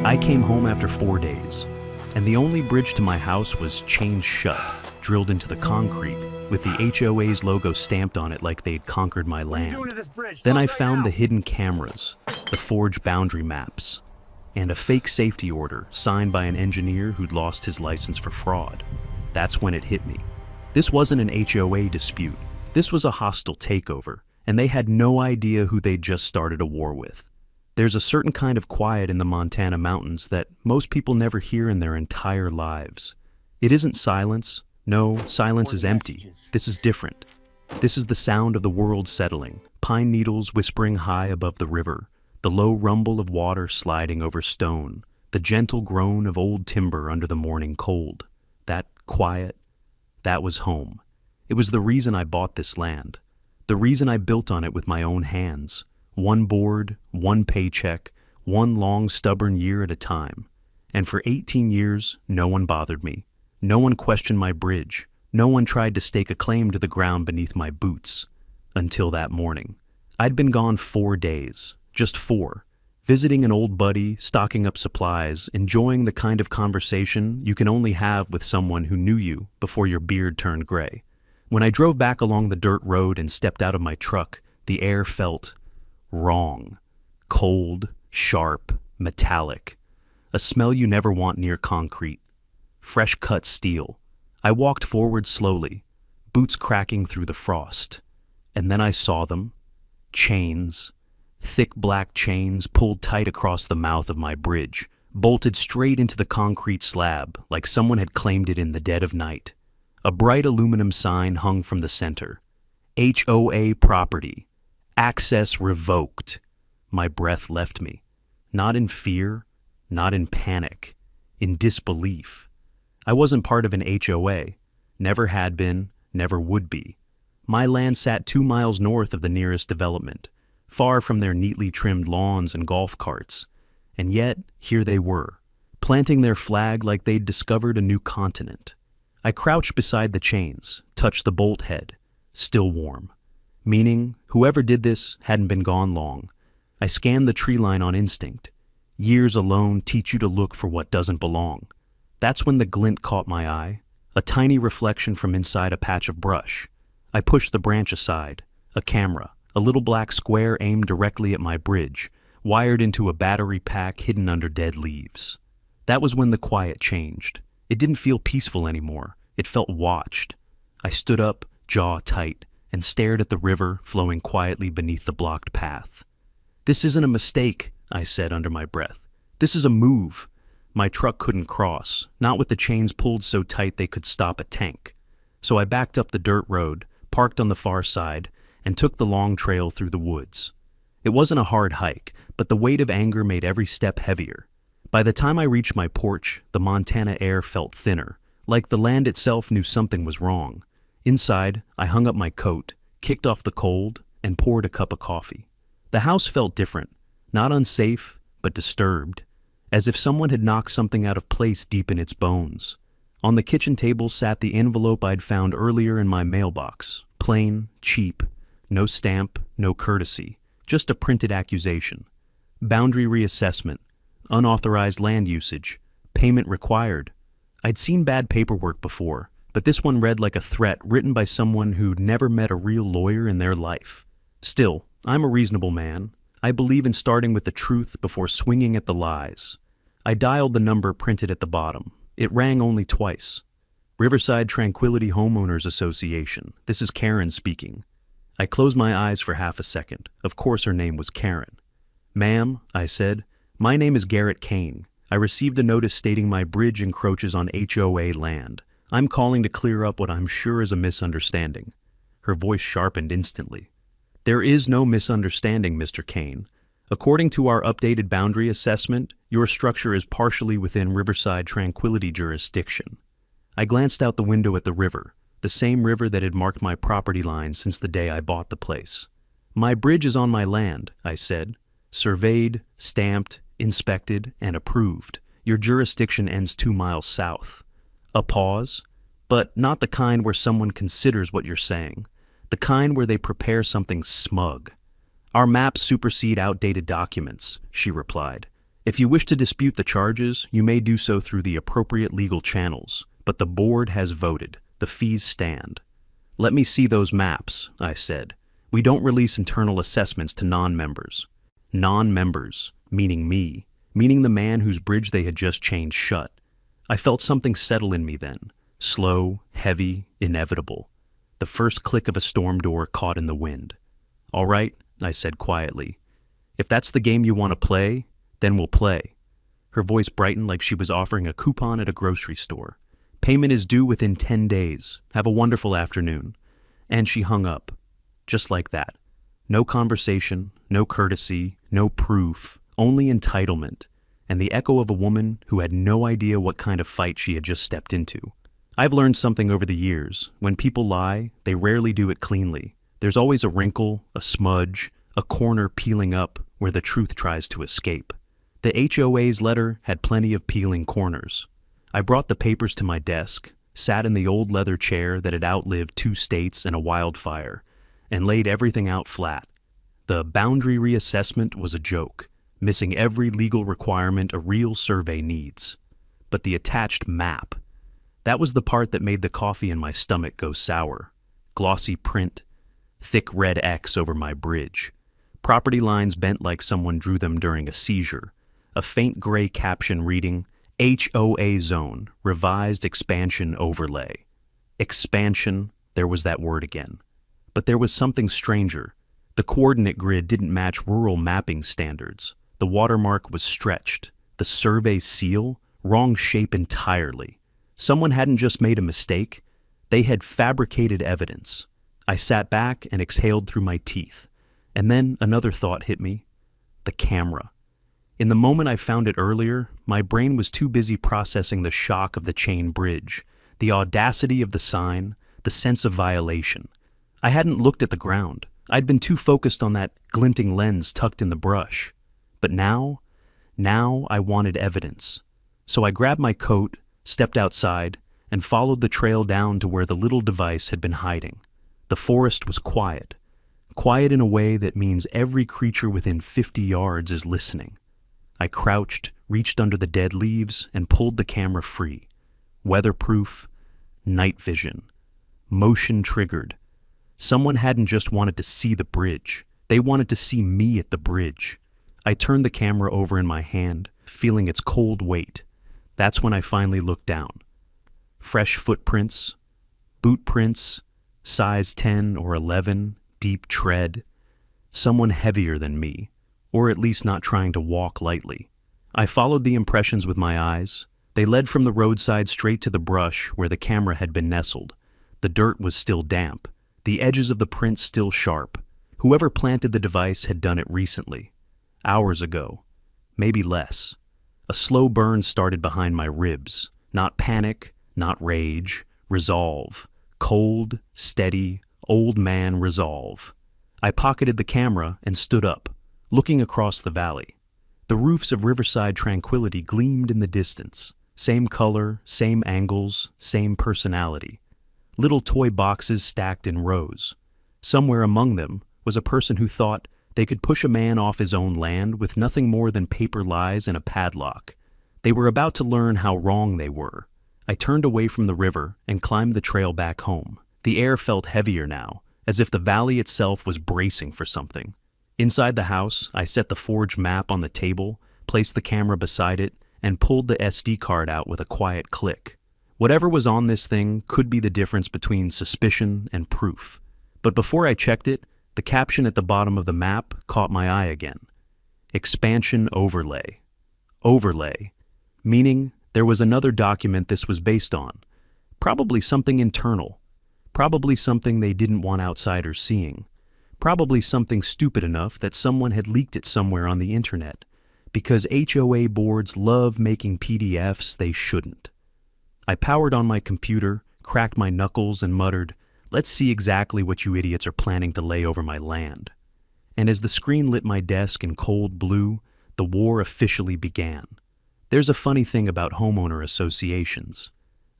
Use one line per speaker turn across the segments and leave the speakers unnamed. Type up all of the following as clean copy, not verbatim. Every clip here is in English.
I came home after 4 days, and the only bridge to my house was chained shut, drilled into the concrete, with the HOA's logo stamped on it like they'd conquered my land. Then I found the hidden cameras, the forged boundary maps, and a fake safety order signed by an engineer who'd lost his license for fraud. That's when it hit me. This wasn't an HOA dispute. This was a hostile takeover, and they had no idea who they'd just started a war with. There's a certain kind of quiet in the Montana mountains that most people never hear in their entire lives. It isn't silence. No, silence is empty. This is different. This is the sound of the world settling, pine needles whispering high above the river, the low rumble of water sliding over stone, the gentle groan of old timber under the morning cold. That quiet, that was home. It was the reason I bought this land, the reason I built on it with my own hands. One board, one paycheck, one long stubborn year at a time. And for 18 years, no one bothered me. No one questioned my bridge. No one tried to stake a claim to the ground beneath my boots. Until that morning. I'd been gone 4 days, just 4, visiting an old buddy, stocking up supplies, enjoying the kind of conversation you can only have with someone who knew you before your beard turned gray. When I drove back along the dirt road and stepped out of my truck, the air felt wrong. Cold, sharp, metallic. A smell you never want near concrete. Fresh cut steel. I walked forward slowly, boots cracking through the frost. And then I saw them. Chains. Thick black chains pulled tight across the mouth of my bridge, bolted straight into the concrete slab like someone had claimed it in the dead of night. A bright aluminum sign hung from the center. HOA property. Access revoked. My breath left me. Not in fear, not in panic, in disbelief. I wasn't part of an HOA. Never had been, never would be. My land sat 2 miles north of the nearest development, far from their neatly trimmed lawns and golf carts. And yet, here they were, planting their flag like they'd discovered a new continent. I crouched beside the chains, touched the bolt head, still warm. Meaning, whoever did this hadn't been gone long. I scanned the tree line on instinct. Years alone teach you to look for what doesn't belong. That's when the glint caught my eye, a tiny reflection from inside a patch of brush. I pushed the branch aside, a camera, a little black square aimed directly at my bridge, wired into a battery pack hidden under dead leaves. That was when the quiet changed. It didn't feel peaceful anymore. It felt watched. I stood up, jaw tight, and stared at the river flowing quietly beneath the blocked path. "This isn't a mistake," I said under my breath. "This is a move." My truck couldn't cross, not with the chains pulled so tight they could stop a tank. So I backed up the dirt road, parked on the far side, and took the long trail through the woods. It wasn't a hard hike, but the weight of anger made every step heavier. By the time I reached my porch, the Montana air felt thinner, like the land itself knew something was wrong. Inside, I hung up my coat, kicked off the cold, and poured a cup of coffee. The house felt different, not unsafe, but disturbed, as if someone had knocked something out of place deep in its bones. On the kitchen table sat the envelope I'd found earlier in my mailbox, plain, cheap, no stamp, no courtesy, just a printed accusation. Boundary reassessment, unauthorized land usage, payment required. I'd seen bad paperwork before, but this one read like a threat written by someone who'd never met a real lawyer in their life. Still, I'm a reasonable man. I believe in starting with the truth before swinging at the lies. I dialed the number printed at the bottom. It rang only twice. Riverside Tranquility Homeowners Association. This is Karen speaking. I closed my eyes for half a second. Of course her name was Karen. "Ma'am," I said, "my name is Garrett Kane. I received a notice stating my bridge encroaches on HOA land. I'm calling to clear up what I'm sure is a misunderstanding." Her voice sharpened instantly. "There is no misunderstanding, Mr. Kane. According to our updated boundary assessment, your structure is partially within Riverside Tranquility jurisdiction." I glanced out the window at the river, the same river that had marked my property line since the day I bought the place. "My bridge is on my land," I said. "Surveyed, stamped, inspected, and approved. Your jurisdiction ends 2 miles south." A pause, but not the kind where someone considers what you're saying, the kind where they prepare something smug. "Our maps supersede outdated documents," she replied. If you wish to dispute the charges, you may do so through the appropriate legal channels, but the board has voted. The fees stand. Let me see those maps, I said. We don't release internal assessments to non-members. Non-members, meaning me, meaning the man whose bridge they had just chained shut. I felt something settle in me then, slow, heavy, inevitable. The first click of a storm door caught in the wind. All right, I said quietly. If that's the game you want to play, then we'll play. Her voice brightened like she was offering a coupon at a grocery store. Payment is due within 10 days. Have a wonderful afternoon. And she hung up. Just like that. No conversation, no courtesy, no proof, only entitlement, and the echo of a woman who had no idea what kind of fight she had just stepped into. I've learned something over the years. When people lie, they rarely do it cleanly. There's always a wrinkle, a smudge, a corner peeling up where the truth tries to escape. The HOA's letter had plenty of peeling corners. I brought the papers to my desk, sat in the old leather chair that had outlived 2 states and a wildfire, and laid everything out flat. The boundary reassessment was a joke, missing every legal requirement a real survey needs. But the attached map, that was the part that made the coffee in my stomach go sour. Glossy print, thick red X over my bridge. Property lines bent like someone drew them during a seizure. A faint gray caption reading, HOA Zone, Revised Expansion Overlay. Expansion, there was that word again. But there was something stranger. The coordinate grid didn't match rural mapping standards. The watermark was stretched. The survey seal, wrong shape entirely. Someone hadn't just made a mistake. They had fabricated evidence. I sat back and exhaled through my teeth. And then another thought hit me. The camera. In the moment I found it earlier, my brain was too busy processing the shock of the chain bridge, the audacity of the sign, the sense of violation. I hadn't looked at the ground. I'd been too focused on that glinting lens tucked in the brush. But now I wanted evidence. So I grabbed my coat, stepped outside, and followed the trail down to where the little device had been hiding. The forest was quiet. Quiet in a way that means every creature within 50 yards is listening. I crouched, reached under the dead leaves, and pulled the camera free. Weatherproof, night vision, motion triggered. Someone hadn't just wanted to see the bridge. They wanted to see me at the bridge. I turned the camera over in my hand, feeling its cold weight. That's when I finally looked down. Fresh footprints, boot prints, size 10 or 11, deep tread. Someone heavier than me, or at least not trying to walk lightly. I followed the impressions with my eyes. They led from the roadside straight to the brush where the camera had been nestled. The dirt was still damp, the edges of the print still sharp. Whoever planted the device had done it recently. Hours ago. Maybe less. A slow burn started behind my ribs. Not panic, not rage. Resolve. Cold, steady, old man resolve. I pocketed the camera and stood up, looking across the valley. The roofs of Riverside Tranquility gleamed in the distance. Same color, same angles, same personality. Little toy boxes stacked in rows. Somewhere among them was a person who thought they could push a man off his own land with nothing more than paper lies and a padlock. They were about to learn how wrong they were. I turned away from the river and climbed the trail back home. The air felt heavier now, as if the valley itself was bracing for something. Inside the house, I set the forged map on the table, placed the camera beside it, and pulled the SD card out with a quiet click. Whatever was on this thing could be the difference between suspicion and proof. But before I checked it, the caption at the bottom of the map caught my eye again. Expansion overlay. Overlay. Meaning there was another document this was based on. Probably something internal. Probably something they didn't want outsiders seeing. Probably something stupid enough that someone had leaked it somewhere on the internet. Because HOA boards love making PDFs they shouldn't. I powered on my computer, cracked my knuckles, and muttered, "Let's see exactly what you idiots are planning to lay over my land." And as the screen lit my desk in cold blue, the war officially began. There's a funny thing about homeowner associations.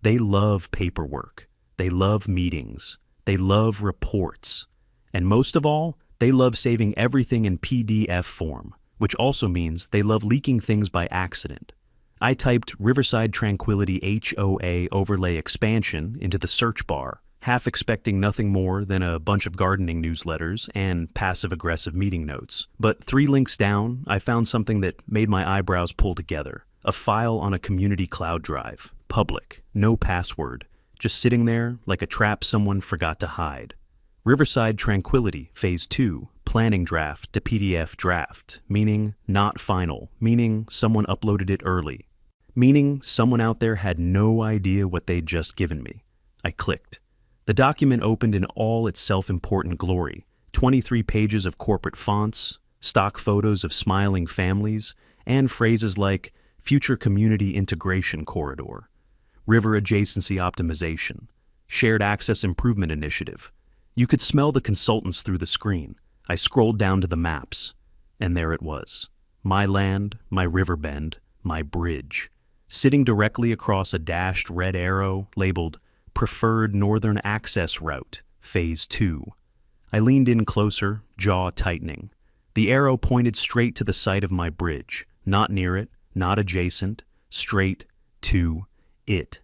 They love paperwork. They love meetings. They love reports. And most of all, they love saving everything in PDF form, which also means they love leaking things by accident. I typed Riverside Tranquility HOA overlay expansion into the search bar, half expecting nothing more than a bunch of gardening newsletters and passive-aggressive meeting notes. But 3 links down, I found something that made my eyebrows pull together. A file on a community cloud drive, public, no password, just sitting there like a trap someone forgot to hide. Riverside Tranquility, Phase 2, planning draft to PDF draft, meaning not final, meaning someone uploaded it early, meaning someone out there had no idea what they'd just given me. I clicked. The document opened in all its self-important glory, 23 pages of corporate fonts, stock photos of smiling families, and phrases like future community integration corridor, river adjacency optimization, shared access improvement initiative. You could smell the consultants through the screen. I scrolled down to the maps, and there it was. My land, my river bend, my bridge, sitting directly across a dashed red arrow labeled Preferred Northern Access Route, Phase 2. I leaned in closer, jaw tightening. The arrow pointed straight to the site of my bridge, not near it, not adjacent, straight to it.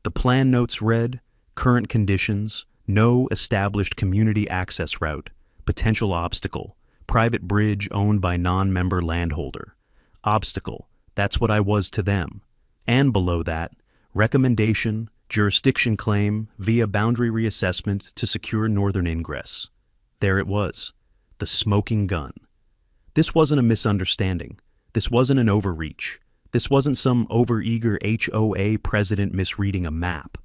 The plan notes read, current conditions, no established community access route, potential obstacle, private bridge owned by non-member landholder. Obstacle, that's what I was to them. And below that, recommendation, jurisdiction claim via boundary reassessment to secure northern ingress. There it was, the smoking gun. This wasn't a misunderstanding. This wasn't an overreach. This wasn't some overeager HOA president misreading a map.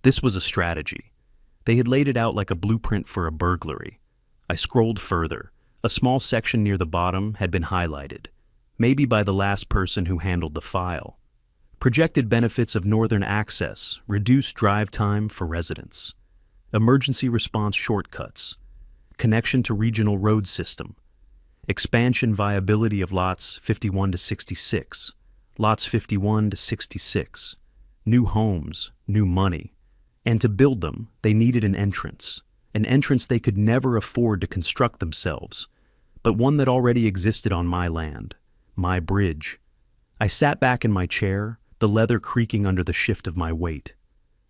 This was a strategy. They had laid it out like a blueprint for a burglary. I scrolled further. A small section near the bottom had been highlighted, maybe by the last person who handled the file. Projected benefits of northern access, reduced drive time for residents. Emergency response shortcuts. Connection to regional road system. Expansion viability of lots 51 to 66. Lots 51 to 66. New homes, new money. And to build them, they needed an entrance they could never afford to construct themselves, but one that already existed on my land, my bridge. I sat back in my chair, the leather creaking under the shift of my weight.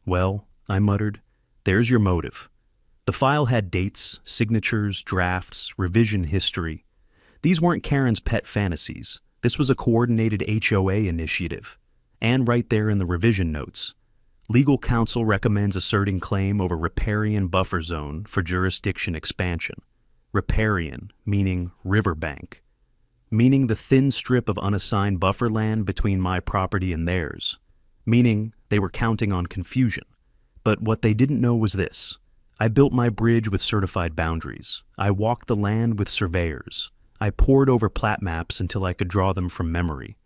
Well, I muttered, there's your motive. The file had dates, signatures, drafts, revision history. These weren't Karen's pet fantasies. This was a coordinated HOA initiative. And right there in the revision notes, legal counsel recommends asserting claim over riparian buffer zone for jurisdiction expansion. Riparian, meaning riverbank, meaning the thin strip of unassigned buffer land between my property and theirs, meaning they were counting on confusion. But what they didn't know was this. I built my bridge with certified boundaries. I walked the land with surveyors. I pored over plat maps until I could draw them from memory.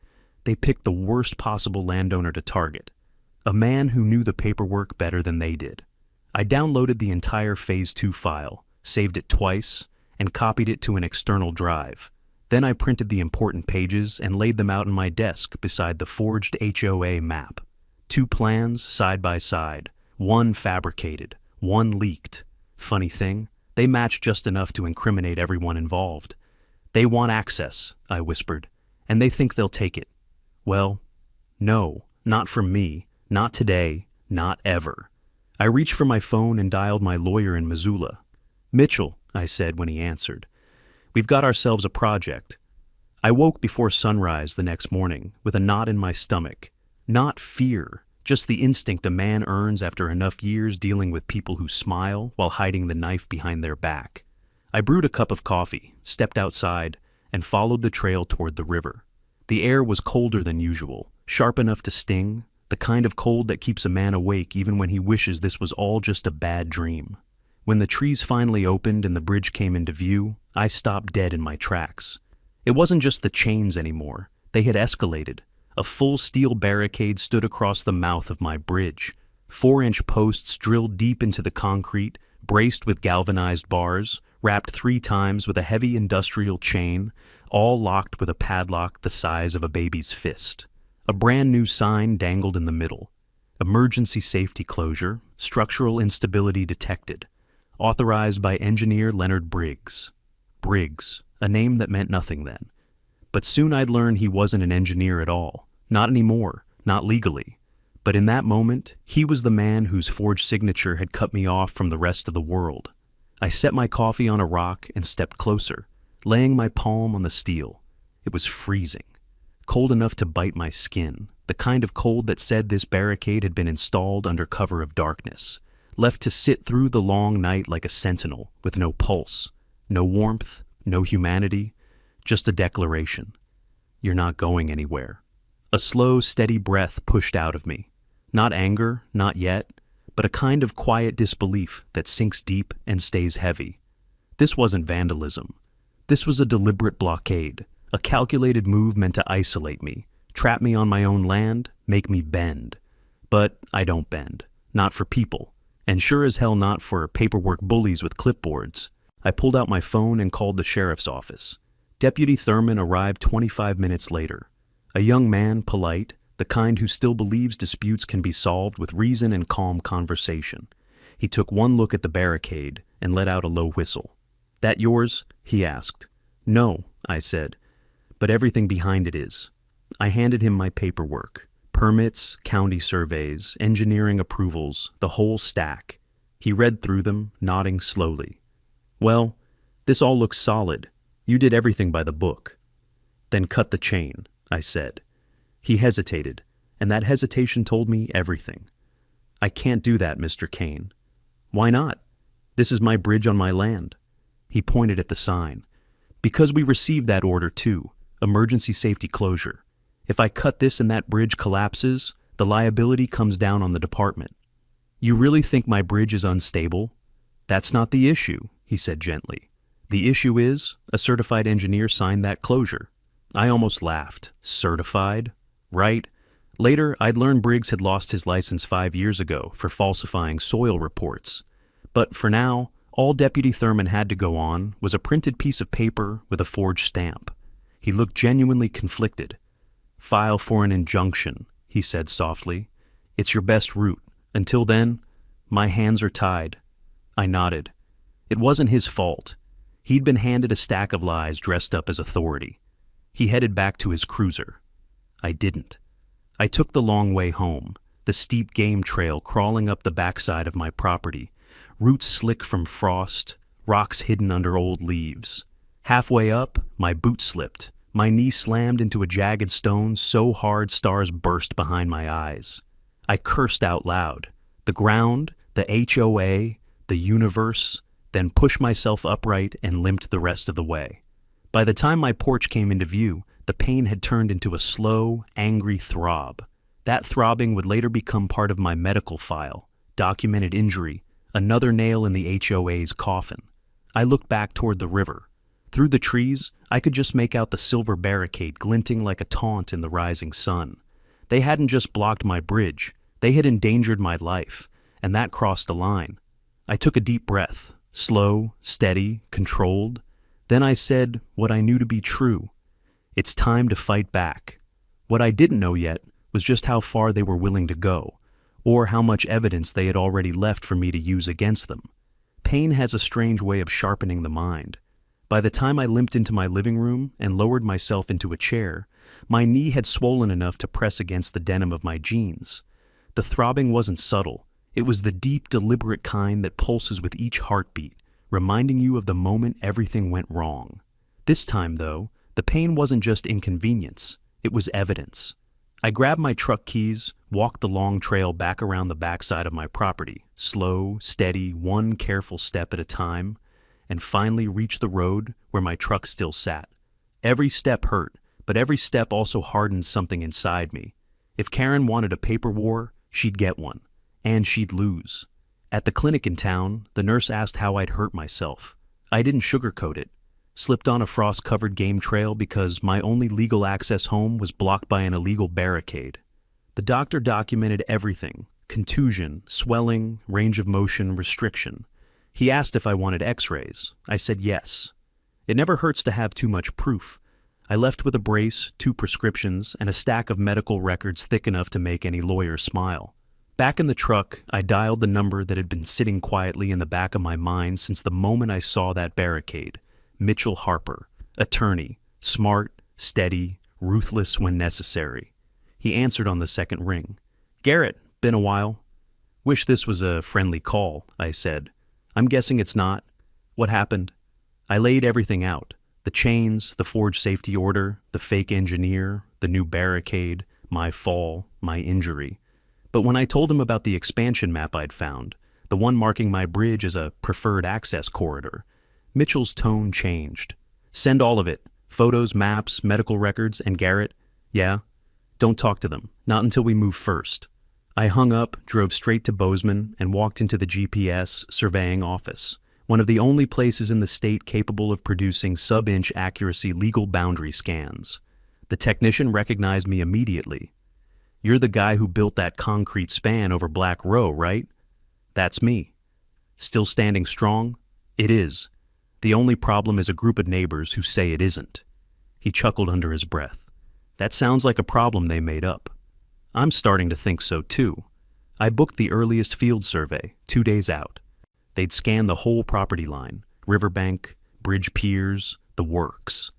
They picked the worst possible landowner to target, a man who knew the paperwork better than they did. I downloaded the entire Phase 2 file, saved it twice, and copied it to an external drive. Then I printed the important pages and laid them out on my desk beside the forged HOA map. 2 plans side by side, one fabricated, one leaked. Funny thing, they matched just enough to incriminate everyone involved. They want access, I whispered, and they think they'll take it. Well, no, not from me, not today, not ever. I reached for my phone and dialed my lawyer in Missoula. Mitchell, I said when he answered. We've got ourselves a project. I woke before sunrise the next morning with a knot in my stomach. Not fear, just the instinct a man earns after enough years dealing with people who smile while hiding the knife behind their back. I brewed a cup of coffee, stepped outside, and followed the trail toward the river. The air was colder than usual, sharp enough to sting, the kind of cold that keeps a man awake even when he wishes this was all just a bad dream. When the trees finally opened and the bridge came into view, I stopped dead in my tracks. It wasn't just the chains anymore. They had escalated. A full steel barricade stood across the mouth of my bridge. 4-inch posts drilled deep into the concrete, braced with galvanized bars, wrapped 3 times with a heavy industrial chain, all locked with a padlock the size of a baby's fist. A brand new sign dangled in the middle. Emergency safety closure, structural instability detected. Authorized by engineer Leonard Briggs. Briggs, a name that meant nothing then. But soon I'd learn he wasn't an engineer at all. Not anymore, not legally. But in that moment, he was the man whose forged signature had cut me off from the rest of the world. I set my coffee on a rock and stepped closer, laying my palm on the steel. It was freezing, cold enough to bite my skin, the kind of cold that said this barricade had been installed under cover of darkness, left to sit through the long night like a sentinel, with no pulse, no warmth, no humanity, just a declaration. You're not going anywhere. A slow, steady breath pushed out of me. Not anger, not yet, but a kind of quiet disbelief that sinks deep and stays heavy. This wasn't vandalism. This was a deliberate blockade, a calculated move meant to isolate me, trap me on my own land, make me bend. But I don't bend. Not for people. And sure as hell not for paperwork bullies with clipboards. I pulled out my phone and called the sheriff's office. Deputy Thurman arrived 25 minutes later. A young man, polite, the kind who still believes disputes can be solved with reason and calm conversation. He took one look at the barricade and let out a low whistle. "That yours?" he asked. "No," I said, "but everything behind it is." I handed him my paperwork. Permits, county surveys, engineering approvals, the whole stack. He read through them, nodding slowly. "Well, this all looks solid. You did everything by the book." "Then cut the chain," I said. He hesitated, and that hesitation told me everything. "I can't do that, Mr. Kane." "Why not? This is my bridge on my land." He pointed at the sign. "Because we received that order too, emergency safety closure. If I cut this and that bridge collapses, the liability comes down on the department." "You really think my bridge is unstable?" "That's not the issue," he said gently. "The issue is, a certified engineer signed that closure." I almost laughed. Certified? Right. Later, I'd learned Briggs had lost his license 5 years ago for falsifying soil reports. But for now, all Deputy Thurman had to go on was a printed piece of paper with a forged stamp. He looked genuinely conflicted. "File for an injunction," he said softly. "It's your best route. Until then, my hands are tied." I nodded. It wasn't his fault. He'd been handed a stack of lies dressed up as authority. He headed back to his cruiser. I didn't. I took the long way home, the steep game trail crawling up the backside of my property, roots slick from frost, rocks hidden under old leaves. Halfway up, my boot slipped. My knee slammed into a jagged stone so hard stars burst behind my eyes. I cursed out loud. The ground, the HOA, the universe, then pushed myself upright and limped the rest of the way. By the time my porch came into view, the pain had turned into a slow, angry throb. That throbbing would later become part of my medical file, documented injury, another nail in the HOA's coffin. I looked back toward the river. Through the trees, I could just make out the silver barricade glinting like a taunt in the rising sun. They hadn't just blocked my bridge, they had endangered my life, and that crossed a line. I took a deep breath, slow, steady, controlled. Then I said what I knew to be true. It's time to fight back. What I didn't know yet was just how far they were willing to go, or how much evidence they had already left for me to use against them. Pain has a strange way of sharpening the mind. By the time I limped into my living room and lowered myself into a chair, my knee had swollen enough to press against the denim of my jeans. The throbbing wasn't subtle. It was the deep, deliberate kind that pulses with each heartbeat, reminding you of the moment everything went wrong. This time, though, the pain wasn't just inconvenience. It was evidence. I grabbed my truck keys, walked the long trail back around the backside of my property, slow, steady, one careful step at a time, and finally reached the road where my truck still sat. Every step hurt, but every step also hardened something inside me. If Karen wanted a paper war, she'd get one, and she'd lose. At the clinic in town, the nurse asked how I'd hurt myself. I didn't sugarcoat it. Slipped on a frost-covered game trail because my only legal access home was blocked by an illegal barricade. The doctor documented everything: contusion, swelling, range of motion, restriction. He asked if I wanted x-rays. I said yes. It never hurts to have too much proof. I left with a brace, 2 prescriptions, and a stack of medical records thick enough to make any lawyer smile. Back in the truck, I dialed the number that had been sitting quietly in the back of my mind since the moment I saw that barricade. Mitchell Harper, attorney, smart, steady, ruthless when necessary. He answered on the second ring. "Garrett, been a while." "Wish this was a friendly call," I said. "I'm guessing it's not. What happened?" I laid everything out. The chains, the forged safety order, the fake engineer, the new barricade, my fall, my injury. But when I told him about the expansion map I'd found, the one marking my bridge as a preferred access corridor, Mitchell's tone changed. "Send all of it. Photos, maps, medical records, and Garrett." "Yeah?" "Don't talk to them. Not until we move first." I hung up, drove straight to Bozeman, and walked into the GPS surveying office, one of the only places in the state capable of producing sub-inch accuracy legal boundary scans. The technician recognized me immediately. "You're the guy who built that concrete span over Black Row, right?" "That's me." "Still standing strong?" "It is. The only problem is a group of neighbors who say it isn't." He chuckled under his breath. "That sounds like a problem they made up." "I'm starting to think so too." I booked the earliest field survey, 2 days out. They'd scan the whole property line, riverbank, bridge piers, the works.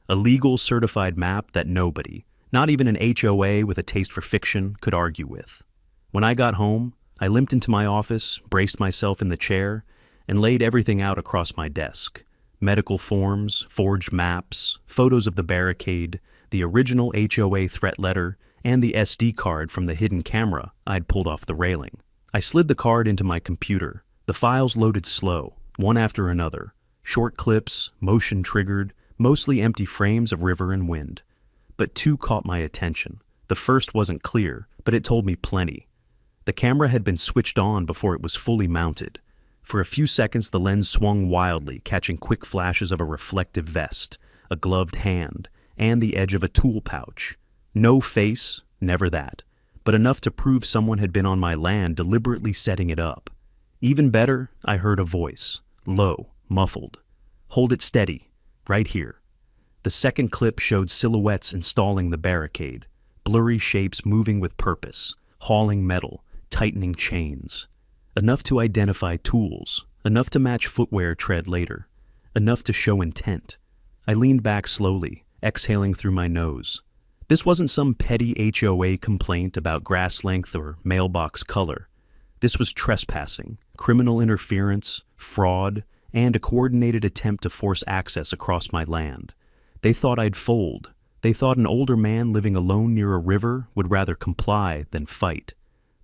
A legal certified map that nobody, not even an HOA with a taste for fiction, could argue with. When I got home, I limped into my office, braced myself in the chair, and laid everything out across my desk. Medical forms, forged maps, photos of the barricade, the original HOA threat letter, and the SD card from the hidden camera I'd pulled off the railing. I slid the card into my computer. The files loaded slow, one after another. Short clips, motion-triggered, mostly empty frames of river and wind. But two caught my attention. The first wasn't clear, but it told me plenty. The camera had been switched on before it was fully mounted. For a few seconds the lens swung wildly, catching quick flashes of a reflective vest, a gloved hand, and the edge of a tool pouch. No face, never that, but enough to prove someone had been on my land deliberately setting it up. Even better, I heard a voice, low, muffled. "Hold it steady, right here." The second clip showed silhouettes installing the barricade, blurry shapes moving with purpose, hauling metal, tightening chains. Enough to identify tools, enough to match footwear tread later, enough to show intent. I leaned back slowly, exhaling through my nose. This wasn't some petty HOA complaint about grass length or mailbox color. This was trespassing, criminal interference, fraud, and a coordinated attempt to force access across my land. They thought I'd fold. They thought an older man living alone near a river would rather comply than fight.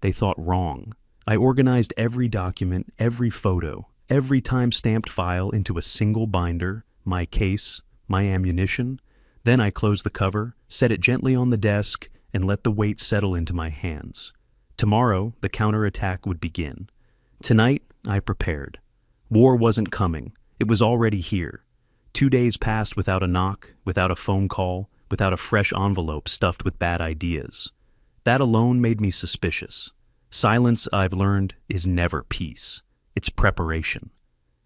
They thought wrong. I organized every document, every photo, every time-stamped file into a single binder, my case, my ammunition. Then I closed the cover, set it gently on the desk, and let the weight settle into my hands. Tomorrow, the counterattack would begin. Tonight, I prepared. War wasn't coming. It was already here. 2 days passed without a knock, without a phone call, without a fresh envelope stuffed with bad ideas. That alone made me suspicious. Silence, I've learned, is never peace. It's preparation.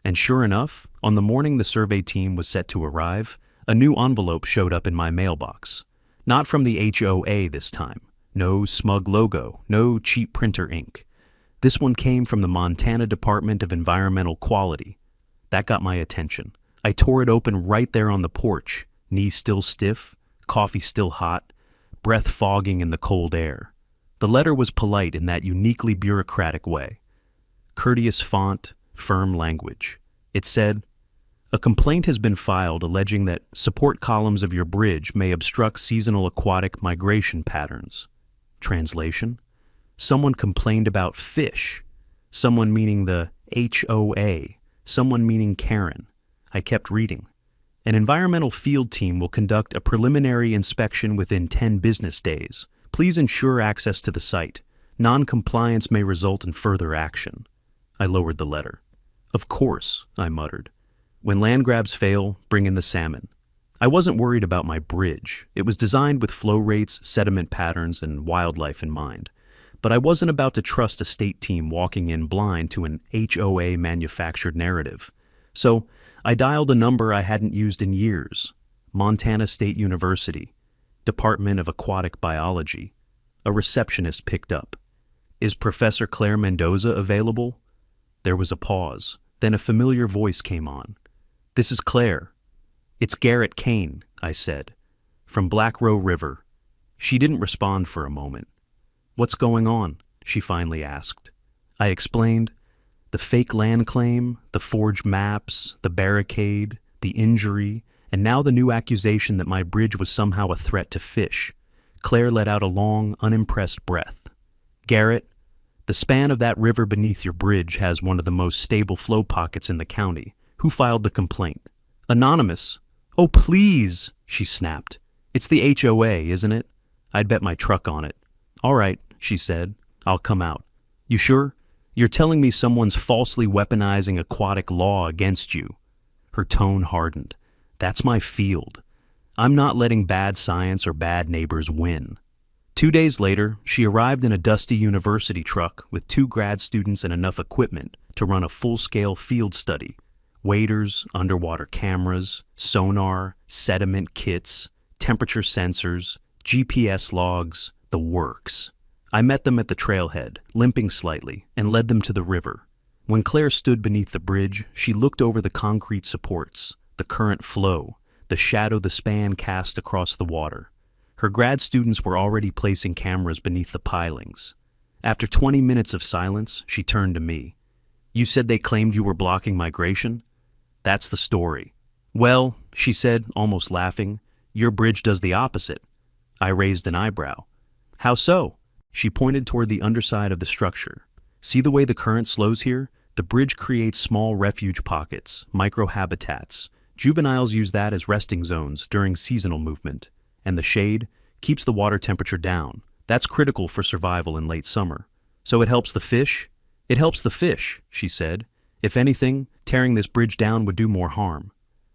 And sure enough, on the morning the survey team was set to arrive, a new envelope showed up in my mailbox. Not from the HOA this time. No smug logo, no cheap printer ink. This one came from the Montana Department of Environmental Quality. That got my attention. I tore it open right there on the porch, knees still stiff, coffee still hot, breath fogging in the cold air. The letter was polite in that uniquely bureaucratic way. Courteous font, firm language. It said, "A complaint has been filed alleging that support columns of your bridge may obstruct seasonal aquatic migration patterns." Translation: someone complained about fish. Someone meaning the HOA. Someone meaning Karen. I kept reading. An environmental field team will conduct a preliminary inspection within 10 business days. Please ensure access to the site. Non-compliance may result in further action. I lowered the letter. "Of course," I muttered. "When land grabs fail, bring in the salmon." I wasn't worried about my bridge. It was designed with flow rates, sediment patterns, and wildlife in mind. But I wasn't about to trust a state team walking in blind to an HOA manufactured narrative. So I dialed a number I hadn't used in years. Montana State University, Department of Aquatic Biology. A receptionist picked up. "Is Professor Claire Mendoza available?" There was a pause. Then a familiar voice came on. "This is Claire." "It's Garrett Kane," I said. from Black Row River. She didn't respond for a moment. What's going on? She finally asked. I explained. The fake land claim, the forged maps, the barricade, the injury, and now the new accusation that my bridge was somehow a threat to fish. Claire let out a long, unimpressed breath. Garrett, the span of that river beneath your bridge has one of the most stable flow pockets in the county. Who filed the complaint? Anonymous. Oh, please, she snapped. It's the HOA, isn't it? I'd bet my truck on it. All right, she said. I'll come out. You sure? You're telling me someone's falsely weaponizing aquatic law against you? Her tone hardened. That's my field. I'm not letting bad science or bad neighbors win. 2 days later, she arrived in a dusty university truck with 2 grad students and enough equipment to run a full-scale field study. Waders, underwater cameras, sonar, sediment kits, temperature sensors, GPS logs, the works. I met them at the trailhead, limping slightly, and led them to the river. When Claire stood beneath the bridge, she looked over the concrete supports, the current flow, the shadow the span cast across the water. Her grad students were already placing cameras beneath the pilings. After 20 minutes of silence, she turned to me. You said they claimed you were blocking migration? That's the story. Well, she said, almost laughing, your bridge does the opposite. I raised an eyebrow. How so? She pointed toward the underside of the structure. See the way the current slows here? The bridge creates small refuge pockets, microhabitats. Juveniles use that as resting zones during seasonal movement. And the shade keeps the water temperature down. That's critical for survival in late summer. So it helps the fish? It helps the fish, she said. If anything, tearing this bridge down would do more harm.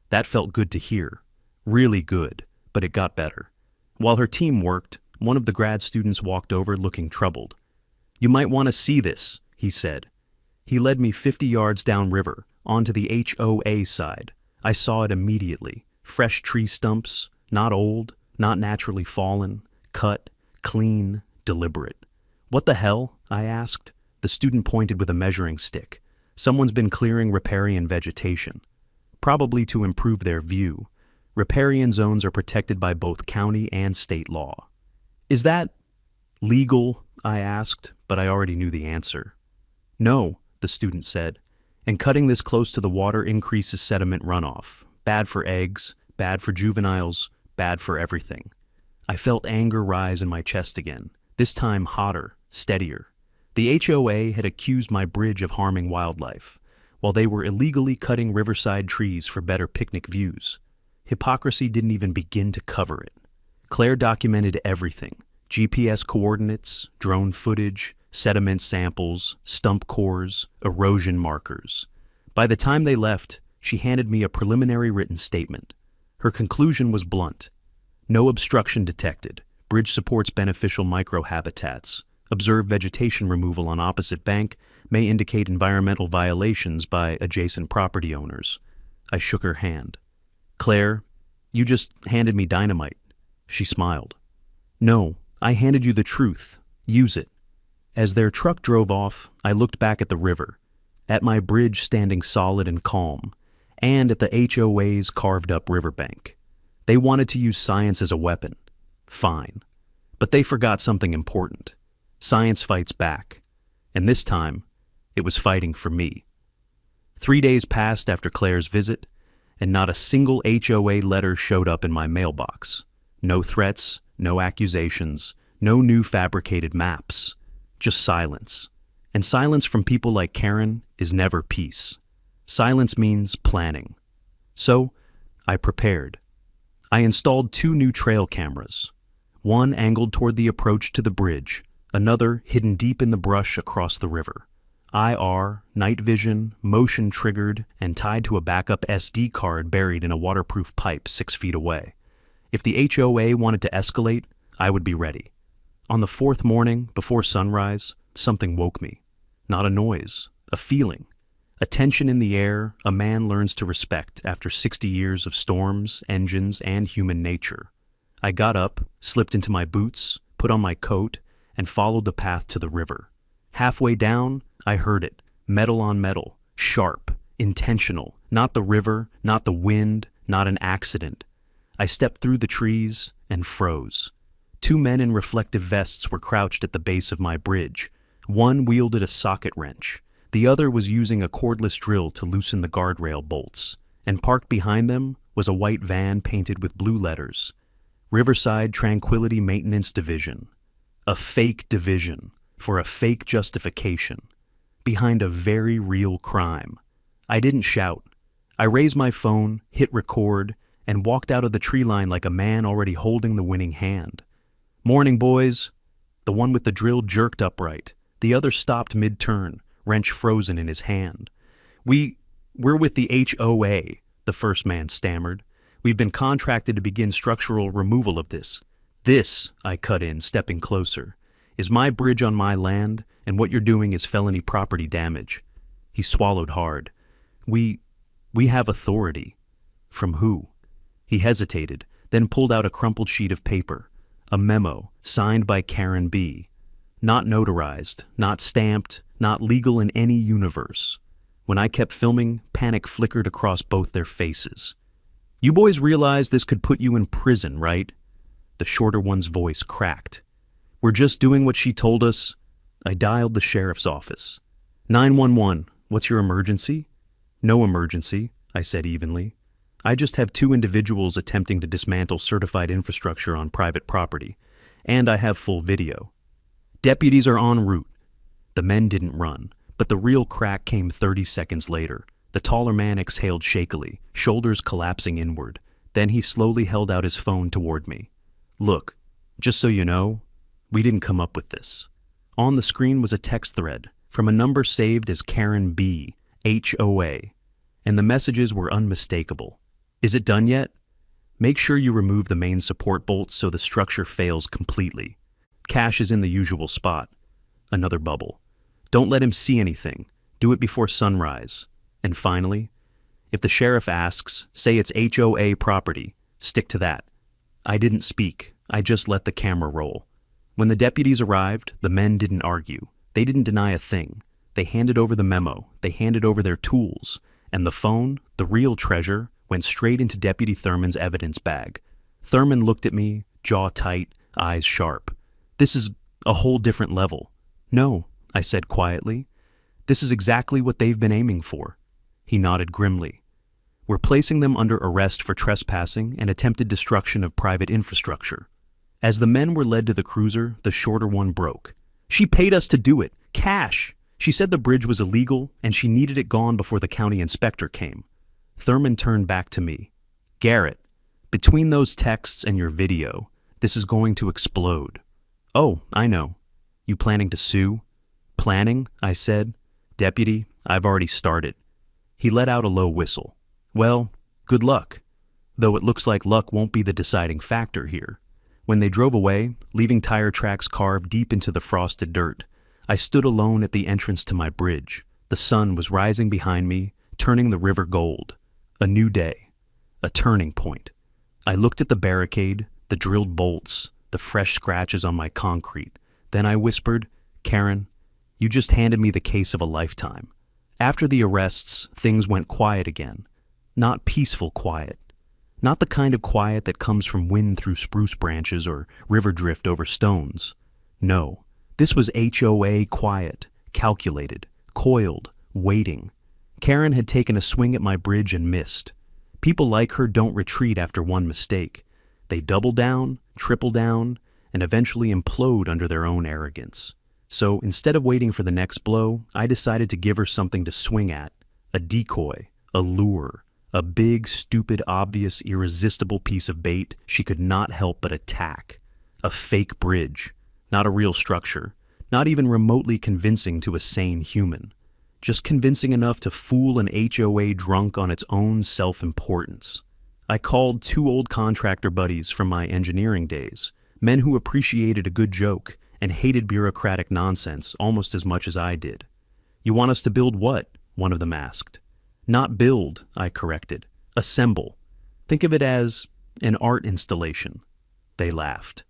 That felt good to hear. Really good, but it got better. While her team worked, one of the grad students walked over looking troubled. You might want to see this, he said. He led me 50 yards downriver, onto the HOA side. I saw it immediately. Fresh tree stumps, not old, not naturally fallen, cut, clean, deliberate. What the hell? I asked. The student pointed with a measuring stick. Someone's been clearing riparian vegetation. Probably to improve their view. Riparian zones are protected by both county and state law. Is that legal? I asked, but I already knew the answer. No, the student said, and cutting this close to the water increases sediment runoff. Bad for eggs, bad for juveniles, bad for everything. I felt anger rise in my chest again, this time hotter, steadier. The HOA had accused my bridge of harming wildlife, while they were illegally cutting riverside trees for better picnic views. Hypocrisy didn't even begin to cover it. Claire documented everything: GPS coordinates, drone footage, sediment samples, stump cores, erosion markers. By the time they left, she handed me a preliminary written statement. Her conclusion was blunt. No obstruction detected. Bridge supports beneficial microhabitats. Observed vegetation removal on opposite bank may indicate environmental violations by adjacent property owners. I shook her hand. Claire, you just handed me dynamite. She smiled. No, I handed you the truth. Use it. As their truck drove off, I looked back at the river, at my bridge standing solid and calm, and at the HOA's carved-up riverbank. They wanted to use science as a weapon. Fine. But they forgot something important. Science fights back. And this time, it was fighting for me. 3 days passed after Claire's visit, and not a single HOA letter showed up in my mailbox. No threats, no accusations, no new fabricated maps. Just silence. And silence from people like Karen is never peace. Silence means planning. So, I prepared. I installed 2 new trail cameras. One angled toward the approach to the bridge, another hidden deep in the brush across the river. IR, night vision, motion triggered, and tied to a backup SD card buried in a waterproof pipe 6 feet away. If the HOA wanted to escalate, I would be ready. On the 4th morning, before sunrise, something woke me. Not a noise, a feeling. A tension in the air a man learns to respect after 60 years of storms, engines, and human nature. I got up, slipped into my boots, put on my coat, and followed the path to the river. Halfway down, I heard it, metal on metal, sharp, intentional, not the river, not the wind, not an accident. I stepped through the trees, and froze. Two men in reflective vests were crouched at the base of my bridge. One wielded a socket wrench. The other was using a cordless drill to loosen the guardrail bolts. And parked behind them was a white van painted with blue letters. Riverside Tranquility Maintenance Division. A fake division for a fake justification behind a very real crime. I didn't shout. I raised my phone, hit record, and walked out of the tree line like a man already holding the winning hand. "Morning, boys." The one with the drill jerked upright. The other stopped mid-turn, wrench frozen in his hand. We're with the HOA, the first man stammered. "We've been contracted to begin structural removal of this." "This," I cut in, stepping closer, "is my bridge on my land, and what you're doing is felony property damage." He swallowed hard. We have authority." "From who?" He hesitated, then pulled out a crumpled sheet of paper. A memo, signed by Karen B. Not notarized, not stamped, not legal in any universe. When I kept filming, panic flickered across both their faces. "You boys realize this could put you in prison, right?" The shorter one's voice cracked. "We're just doing what she told us." I dialed the sheriff's office. 911, what's your emergency?" "No emergency," I said evenly. "I just have two individuals attempting to dismantle certified infrastructure on private property, and I have full video." "Deputies are en route." The men didn't run, but the real crack came 30 seconds later. The taller man exhaled shakily, shoulders collapsing inward. Then he slowly held out his phone toward me. "Look, just so you know, we didn't come up with this." On the screen was a text thread from a number saved as Karen B, HOA, and the messages were unmistakable. "Is it done yet? Make sure you remove the main support bolts so the structure fails completely. Cash is in the usual spot." Another bubble. "Don't let him see anything. Do it before sunrise." And finally, "If the sheriff asks, say it's HOA property. Stick to that." I didn't speak. I just let the camera roll. When the deputies arrived, the men didn't argue. They didn't deny a thing. They handed over the memo. They handed over their tools. And the phone, the real treasure, went straight into Deputy Thurman's evidence bag. Thurman looked at me, jaw tight, eyes sharp. "This is a whole different level." "No," I said quietly. "This is exactly what they've been aiming for." He nodded grimly. "We're placing them under arrest for trespassing and attempted destruction of private infrastructure." As the men were led to the cruiser, the shorter one broke. "She paid us to do it. Cash. She said the bridge was illegal and she needed it gone before the county inspector came." Thurman turned back to me. "Garrett, between those texts and your video, this is going to explode." "Oh, I know. You planning to sue?" "Planning?" I said. "Deputy, I've already started." He let out a low whistle. "Well, good luck. Though it looks like luck won't be the deciding factor here." When they drove away, leaving tire tracks carved deep into the frosted dirt, I stood alone at the entrance to my bridge. The sun was rising behind me, turning the river gold. A new day. A turning point. I looked at the barricade, the drilled bolts, the fresh scratches on my concrete. Then I whispered, "Karen, you just handed me the case of a lifetime." After the arrests, things went quiet again. Not peaceful quiet. Not the kind of quiet that comes from wind through spruce branches or river drift over stones. No, this was HOA quiet, calculated, coiled, waiting. Karen had taken a swing at my bridge and missed. People like her don't retreat after one mistake. They double down, triple down, and eventually implode under their own arrogance. So instead of waiting for the next blow, I decided to give her something to swing at. A decoy, a lure, a big, stupid, obvious, irresistible piece of bait she could not help but attack. A fake bridge, not a real structure, not even remotely convincing to a sane human. Just convincing enough to fool an HOA drunk on its own self-importance. I called two old contractor buddies from my engineering days, men who appreciated a good joke and hated bureaucratic nonsense almost as much as I did. "You want us to build what?" one of them asked. "Not build," I corrected. "Assemble. Think of it as an art installation." They laughed.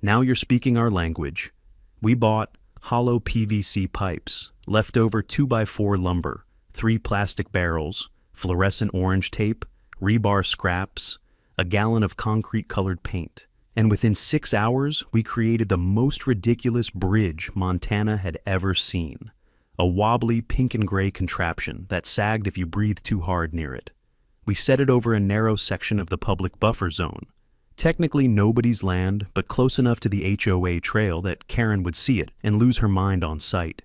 "Now you're speaking our language." We bought hollow PVC pipes, leftover 2x4 lumber, 3 plastic barrels, fluorescent orange tape, rebar scraps, a gallon of concrete-colored paint, And within 6 hours, we created the most ridiculous bridge Montana had ever seen. A wobbly pink and gray contraption that sagged if you breathed too hard near it. We set it over a narrow section of the public buffer zone. Technically nobody's land, but close enough to the HOA trail that Karen would see it and lose her mind on sight.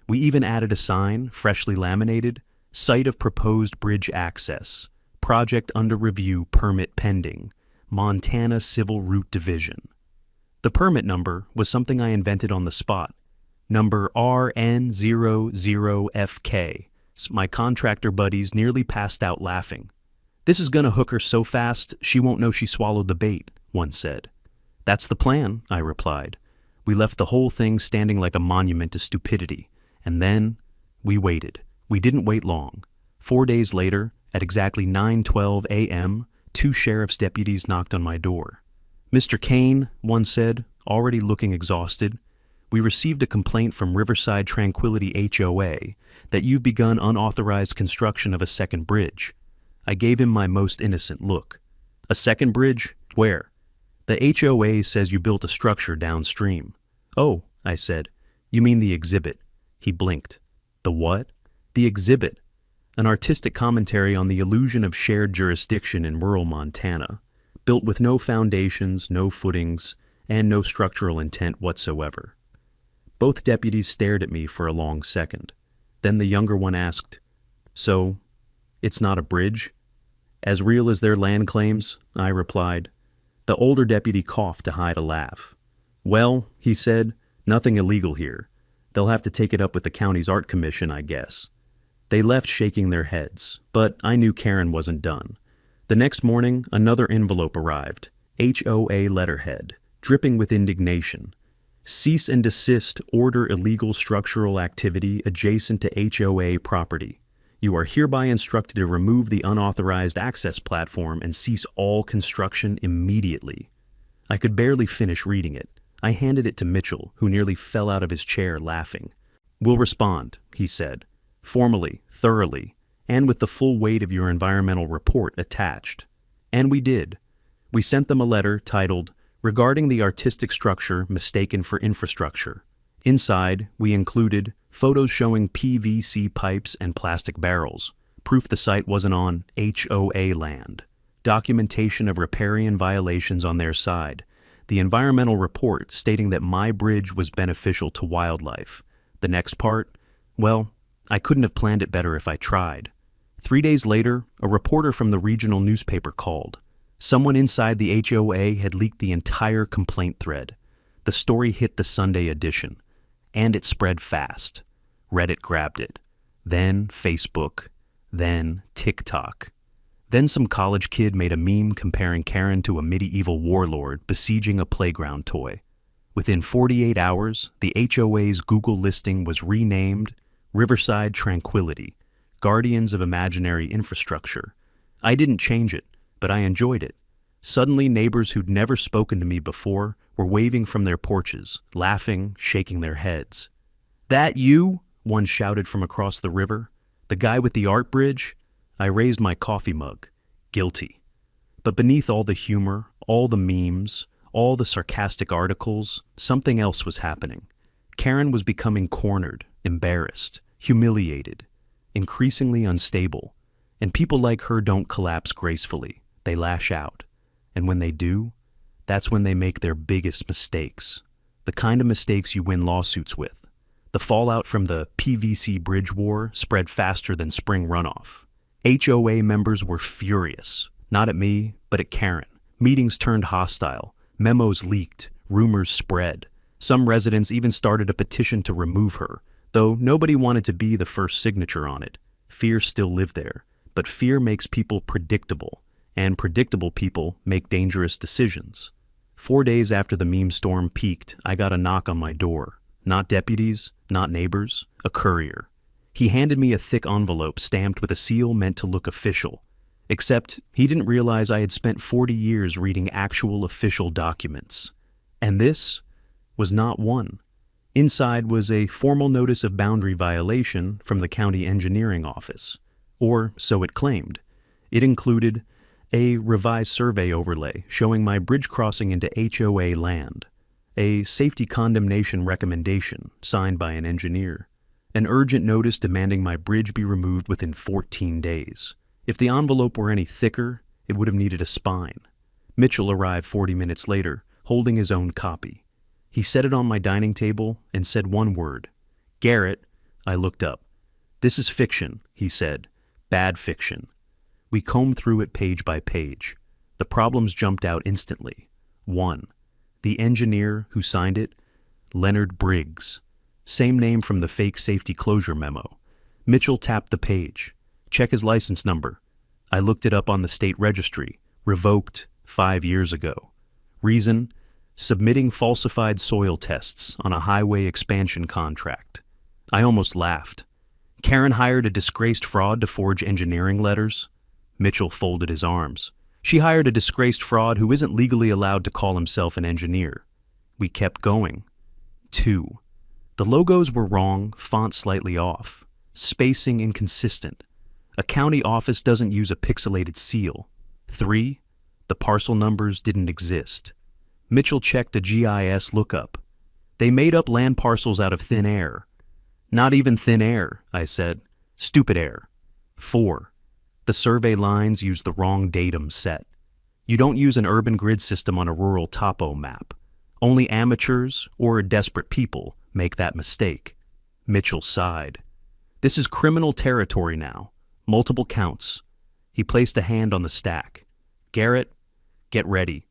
We even added a sign, freshly laminated, Site of Proposed Bridge Access, Project Under Review, Permit Pending, Montana Civil Route Division. The permit number was something I invented on the spot. Number RN00FK. My contractor buddies nearly passed out laughing. "This is gonna hook her so fast, she won't know she swallowed the bait," one said. "That's the plan," I replied. We left the whole thing standing like a monument to stupidity. And then we waited. We didn't wait long. 4 days later, at exactly 9:12 a.m., 2 sheriff's deputies knocked on my door. "Mr. Kane," one said, already looking exhausted, "we received a complaint from Riverside Tranquility HOA that you've begun unauthorized construction of a second bridge." I gave him my most innocent look. "A second bridge? Where?" "The HOA says you built a structure downstream." "Oh," I said, "you mean the exhibit." He blinked. "The what?" "The exhibit. An artistic commentary on the illusion of shared jurisdiction in rural Montana, built with no foundations, no footings, and no structural intent whatsoever." Both deputies stared at me for a long second. Then the younger one asked, "So, it's not a bridge?" "As real as their land claims," I replied. The older deputy coughed to hide a laugh. "Well," he said, "nothing illegal here. They'll have to take it up with the county's art commission, I guess." They left shaking their heads, but I knew Karen wasn't done. The next morning, another envelope arrived, HOA letterhead, dripping with indignation. "Cease and desist, order illegal structural activity adjacent to HOA property. You are hereby instructed to remove the unauthorized access platform and cease all construction immediately." I could barely finish reading it. I handed it to Mitchell, who nearly fell out of his chair laughing. "We'll respond," he said, "formally, thoroughly, and with the full weight of your environmental report attached." And we did. We sent them a letter titled, "Regarding the artistic structure mistaken for infrastructure." Inside, we included photos showing PVC pipes and plastic barrels, proof the site wasn't on HOA land, documentation of riparian violations on their side, the environmental report stating that my bridge was beneficial to wildlife. The next part, well, I couldn't have planned it better if I tried. 3 days later, a reporter from the regional newspaper called. Someone inside the HOA had leaked the entire complaint thread. The story hit the Sunday edition, and it spread fast. Reddit grabbed it, then Facebook, then TikTok. Then some college kid made a meme comparing Karen to a medieval warlord besieging a playground toy. Within 48 hours, the HOA's Google listing was renamed Riverside Tranquility, Guardians of Imaginary Infrastructure. I didn't change it, but I enjoyed it. Suddenly, neighbors who'd never spoken to me before were waving from their porches, laughing, shaking their heads. "That you?" one shouted from across the river. "The guy with the art bridge?" I raised my coffee mug. Guilty. But beneath all the humor, all the memes, all the sarcastic articles, something else was happening. Karen was becoming cornered, embarrassed, humiliated, increasingly unstable. And people like her don't collapse gracefully. They lash out. And when they do, that's when they make their biggest mistakes. The kind of mistakes you win lawsuits with. The fallout from the PVC bridge war spread faster than spring runoff. HOA members were furious, not at me, but at Karen. Meetings turned hostile, memos leaked, rumors spread. Some residents even started a petition to remove her, though nobody wanted to be the first signature on it. Fear still lived there, but fear makes people predictable, and predictable people make dangerous decisions. 4 days after the meme storm peaked, I got a knock on my door. Not deputies, not neighbors, a courier. He handed me a thick envelope stamped with a seal meant to look official. Except he didn't realize I had spent 40 years reading actual official documents. And this was not one. Inside was a formal notice of boundary violation from the county engineering office, or so it claimed. It included A revised survey overlay showing my bridge crossing into HOA land. A safety condemnation recommendation signed by an engineer. An urgent notice demanding my bridge be removed within 14 days. If the envelope were any thicker, it would have needed a spine. Mitchell arrived 40 minutes later, holding his own copy. He set it on my dining table and said one word. "Garrett." I looked up. "This is fiction," he said. "Bad fiction." We combed through it page by page. The problems jumped out instantly. 1. The engineer who signed it, Leonard Briggs. Same name from the fake safety closure memo. Mitchell tapped the page. "Check his license number." I looked it up on the state registry. Revoked 5 years ago. Reason? Submitting falsified soil tests on a highway expansion contract. I almost laughed. Karen hired a disgraced fraud to forge engineering letters? Mitchell folded his arms. She hired a disgraced fraud who isn't legally allowed to call himself an engineer. We kept going. 2. The logos were wrong, font slightly off. Spacing inconsistent. A county office doesn't use a pixelated seal. 3. The parcel numbers didn't exist. Mitchell checked a GIS lookup. They made up land parcels out of thin air. Not even thin air, I said. Stupid air. 4. The survey lines used the wrong datum set. You don't use an urban grid system on a rural topo map. Only amateurs or desperate people make that mistake. Mitchell sighed. This is criminal territory now. Multiple counts. He placed a hand on the stack. Garrett, get ready.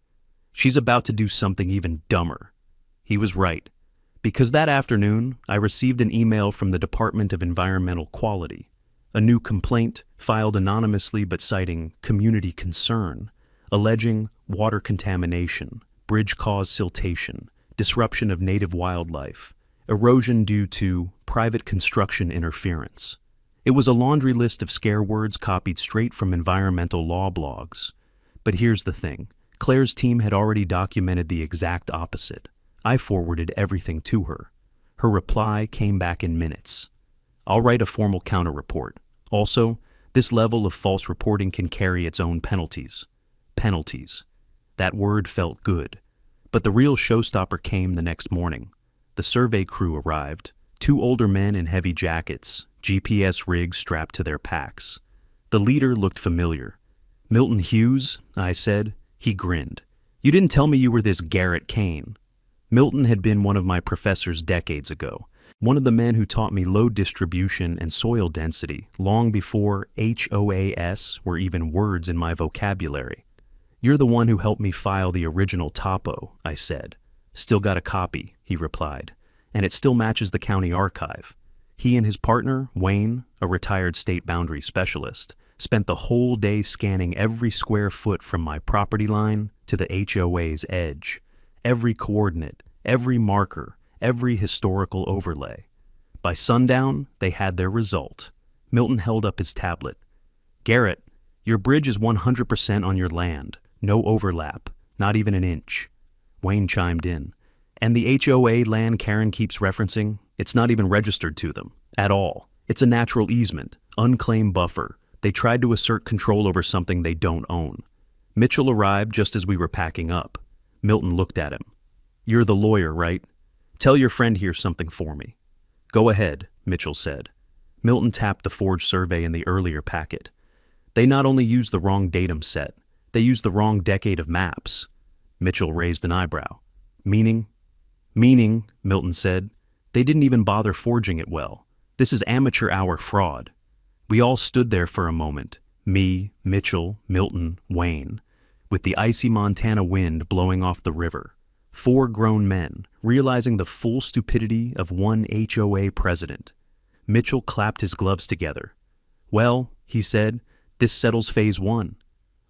She's about to do something even dumber. He was right. Because that afternoon, I received an email from the Department of Environmental Quality. A new complaint, filed anonymously but citing community concern, alleging water contamination, bridge-caused siltation, disruption of native wildlife, erosion due to private construction interference. It was a laundry list of scare words copied straight from environmental law blogs. But here's the thing. Claire's team had already documented the exact opposite. I forwarded everything to her. Her reply came back in minutes. I'll write a formal counter-report. Also, this level of false reporting can carry its own penalties. Penalties. That word felt good. But the real showstopper came the next morning. The survey crew arrived. 2 older men in heavy jackets, GPS rigs strapped to their packs. The leader looked familiar. Milton Hughes, I said. He grinned. You didn't tell me you were this Garrett Kane. Milton had been one of my professors decades ago, one of the men who taught me load distribution and soil density long before HOAS were even words in my vocabulary. You're the one who helped me file the original topo, I said. Still got a copy, he replied, and it still matches the county archive. He and his partner, Wayne, a retired state boundary specialist, spent the whole day scanning every square foot from my property line to the HOA's edge. Every coordinate, every marker, every historical overlay. By sundown, they had their result. Milton held up his tablet. Garrett, your bridge is 100% on your land. No overlap, not even an inch. Wayne chimed in. And the HOA land Karen keeps referencing, it's not even registered to them. At all. It's a natural easement, unclaimed buffer. They tried to assert control over something they don't own. Mitchell arrived just as we were packing up. Milton looked at him. You're the lawyer, right? Tell your friend here something for me. Go ahead, Mitchell said. Milton tapped the forged survey in the earlier packet. They not only used the wrong datum set, they used the wrong decade of maps. Mitchell raised an eyebrow. Meaning? Meaning, Milton said. They didn't even bother forging it well. This is amateur hour fraud. We all stood there for a moment. Me, Mitchell, Milton, Wayne. With the icy Montana wind blowing off the river. 4 grown men, realizing the full stupidity of one HOA president. Mitchell clapped his gloves together. Well, he said, this settles phase 1.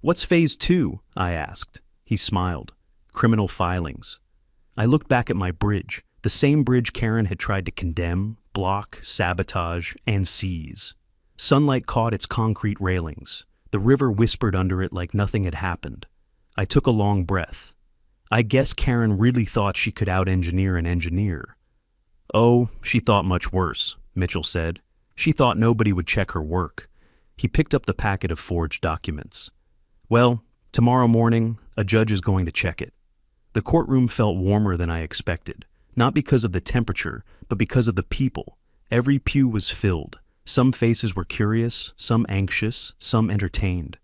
What's phase 2? I asked. He smiled. Criminal filings. I looked back at my bridge, the same bridge Karen had tried to condemn, block, sabotage, and seize. Sunlight caught its concrete railings. The river whispered under it like nothing had happened. I took a long breath. I guess Karen really thought she could out-engineer an engineer. Oh, she thought much worse, Mitchell said. She thought nobody would check her work. He picked up the packet of forged documents. Well, tomorrow morning, a judge is going to check it. The courtroom felt warmer than I expected, not because of the temperature, but because of the people. Every pew was filled. Some faces were curious, some anxious, some entertained.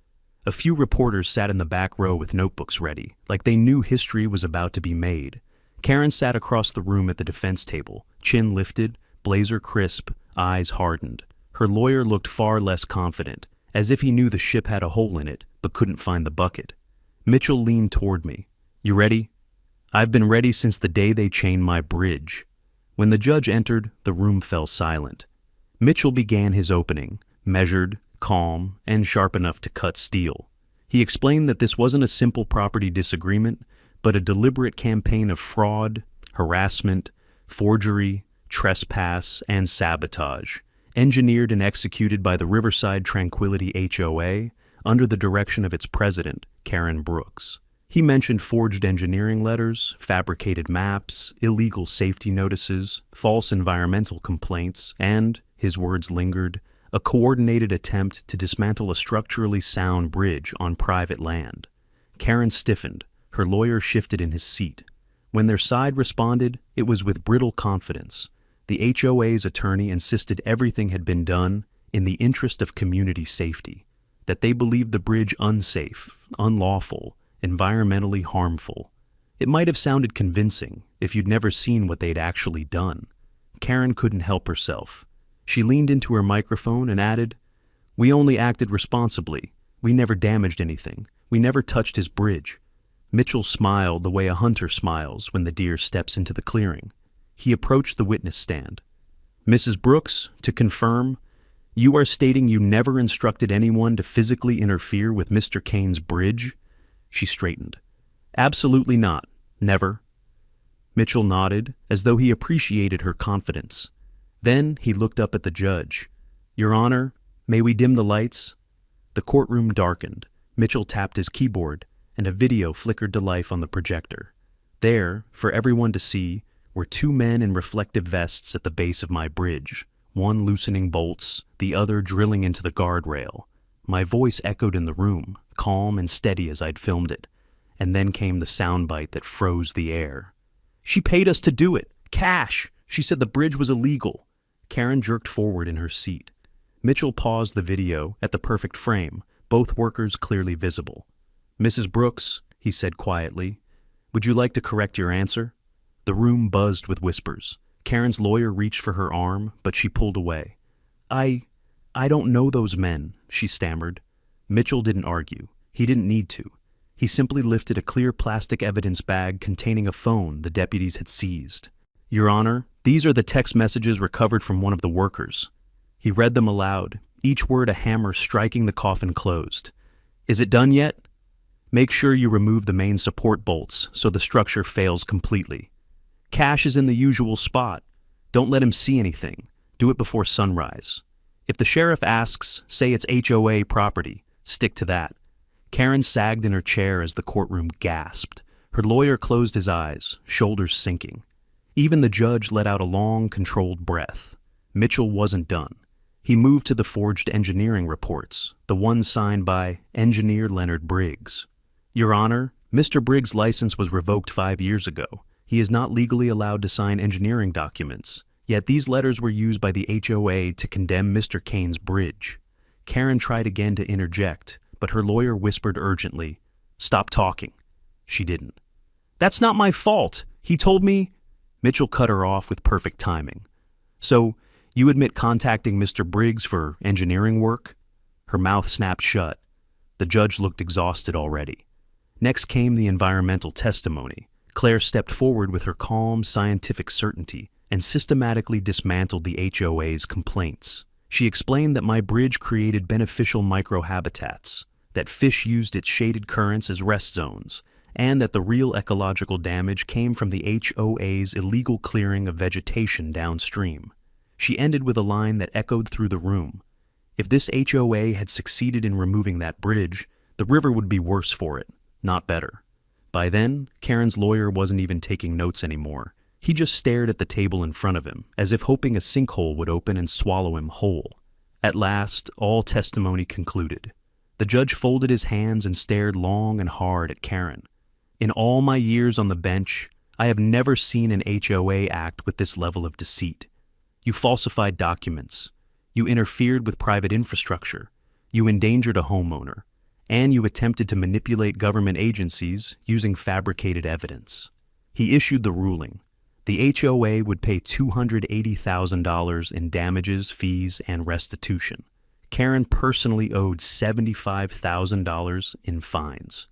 A few reporters sat in the back row with notebooks ready, like they knew history was about to be made. Karen sat across the room at the defense table, chin lifted, blazer crisp, eyes hardened. Her lawyer looked far less confident, as if he knew the ship had a hole in it, but couldn't find the bucket. Mitchell leaned toward me. "You ready?" "I've been ready since the day they chained my bridge." When the judge entered, the room fell silent. Mitchell began his opening, measured, calm, and sharp enough to cut steel. He explained that this wasn't a simple property disagreement, but a deliberate campaign of fraud, harassment, forgery, trespass, and sabotage, engineered and executed by the Riverside Tranquility HOA under the direction of its president, Karen Brooks. He mentioned forged engineering letters, fabricated maps, illegal safety notices, false environmental complaints, and, his words lingered, a coordinated attempt to dismantle a structurally sound bridge on private land. Karen stiffened. Her lawyer shifted in his seat. When their side responded, it was with brittle confidence. The HOA's attorney insisted everything had been done in the interest of community safety, that they believed the bridge unsafe, unlawful, environmentally harmful. It might have sounded convincing if you'd never seen what they'd actually done. Karen couldn't help herself. She leaned into her microphone and added, "We only acted responsibly. We never damaged anything. We never touched his bridge." Mitchell smiled the way a hunter smiles when the deer steps into the clearing. He approached the witness stand. "Mrs. Brooks, to confirm, you are stating you never instructed anyone to physically interfere with Mr. Kane's bridge?" She straightened. "Absolutely not. Never." Mitchell nodded, as though he appreciated her confidence. Then he looked up at the judge. "Your Honor, may we dim the lights?" The courtroom darkened. Mitchell tapped his keyboard, and a video flickered to life on the projector. There, for everyone to see, were two men in reflective vests at the base of my bridge, one loosening bolts, the other drilling into the guardrail. My voice echoed in the room, calm and steady as I'd filmed it. And then came the soundbite that froze the air. "She paid us to do it. Cash. She said the bridge was illegal." Karen jerked forward in her seat. Mitchell paused the video at the perfect frame, both workers clearly visible. "Mrs. Brooks," he said quietly, "would you like to correct your answer?" The room buzzed with whispers. Karen's lawyer reached for her arm, but she pulled away. I don't know those men," she stammered. Mitchell didn't argue. He didn't need to. He simply lifted a clear plastic evidence bag containing a phone the deputies had seized. "Your Honor, these are the text messages recovered from one of the workers." He read them aloud, each word a hammer striking the coffin closed. "Is it done yet? Make sure you remove the main support bolts so the structure fails completely. Cash is in the usual spot. Don't let him see anything. Do it before sunrise. If the sheriff asks, say it's HOA property. Stick to that." Karen sagged in her chair as the courtroom gasped. Her lawyer closed his eyes, shoulders sinking. Even the judge let out a long, controlled breath. Mitchell wasn't done. He moved to the forged engineering reports, the ones signed by Engineer Leonard Briggs. "Your Honor, Mr. Briggs' license was revoked 5 years ago. He is not legally allowed to sign engineering documents. Yet these letters were used by the HOA to condemn Mr. Kane's bridge." Karen tried again to interject, but her lawyer whispered urgently, "Stop talking." She didn't. "That's not my fault. He told me—" Mitchell cut her off with perfect timing. "So, you admit contacting Mr. Briggs for engineering work?" Her mouth snapped shut. The judge looked exhausted already. Next came the environmental testimony. Claire stepped forward with her calm, scientific certainty and systematically dismantled the HOA's complaints. She explained that my bridge created beneficial microhabitats, that fish used its shaded currents as rest zones, and that the real ecological damage came from the HOA's illegal clearing of vegetation downstream. She ended with a line that echoed through the room. If this HOA had succeeded in removing that bridge, the river would be worse for it, not better. By then, Karen's lawyer wasn't even taking notes anymore. He just stared at the table in front of him, as if hoping a sinkhole would open and swallow him whole. At last, all testimony concluded. The judge folded his hands and stared long and hard at Karen. In all my years on the bench, I have never seen an HOA act with this level of deceit. You falsified documents. You interfered with private infrastructure. You endangered a homeowner. And you attempted to manipulate government agencies using fabricated evidence. He issued the ruling. The HOA would pay $280,000 in damages, fees, and restitution. Karen personally owed $75,000 in fines.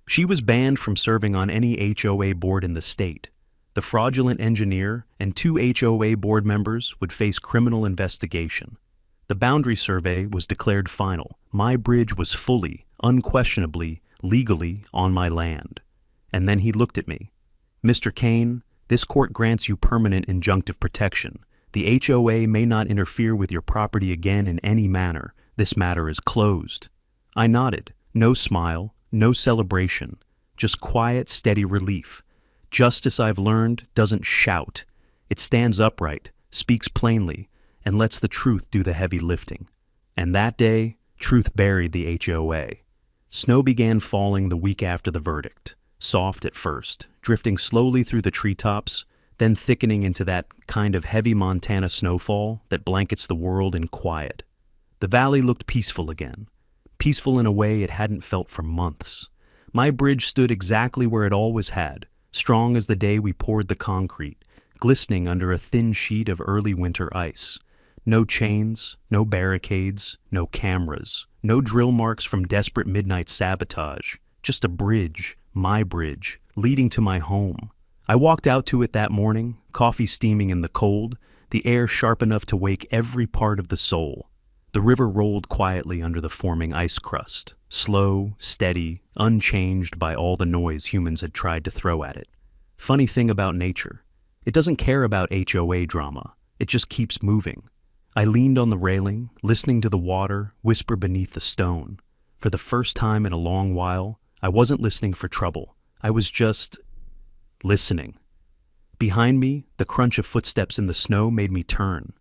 She was banned from serving on any HOA board in the state. The fraudulent engineer and 2 HOA board members would face criminal investigation. The boundary survey was declared final. My bridge was fully, unquestionably, legally on my land. And then he looked at me. Mr. Kane, this court grants you permanent injunctive protection. The HOA may not interfere with your property again in any manner. This matter is closed. I nodded. No smile, no celebration, just quiet, steady relief. Justice, I've learned, doesn't shout. It stands upright, speaks plainly, and lets the truth do the heavy lifting. And that day, truth buried the HOA. Snow began falling the week after the verdict, soft at first, drifting slowly through the treetops, then thickening into that kind of heavy Montana snowfall that blankets the world in quiet. The valley looked peaceful again, peaceful in a way it hadn't felt for months. My bridge stood exactly where it always had, strong as the day we poured the concrete, glistening under a thin sheet of early winter ice. No chains, no barricades, no cameras, no drill marks from desperate midnight sabotage, just a bridge, my bridge, leading to my home. I walked out to it that morning, coffee steaming in the cold, the air sharp enough to wake every part of the soul. The river rolled quietly under the forming ice crust, slow, steady, unchanged by all the noise humans had tried to throw at it. Funny thing about nature, it doesn't care about HOA drama, it just keeps moving. I leaned on the railing, listening to the water whisper beneath the stone. For the first time in a long while, I wasn't listening for trouble. I was just listening. Behind me, the crunch of footsteps in the snow made me turn.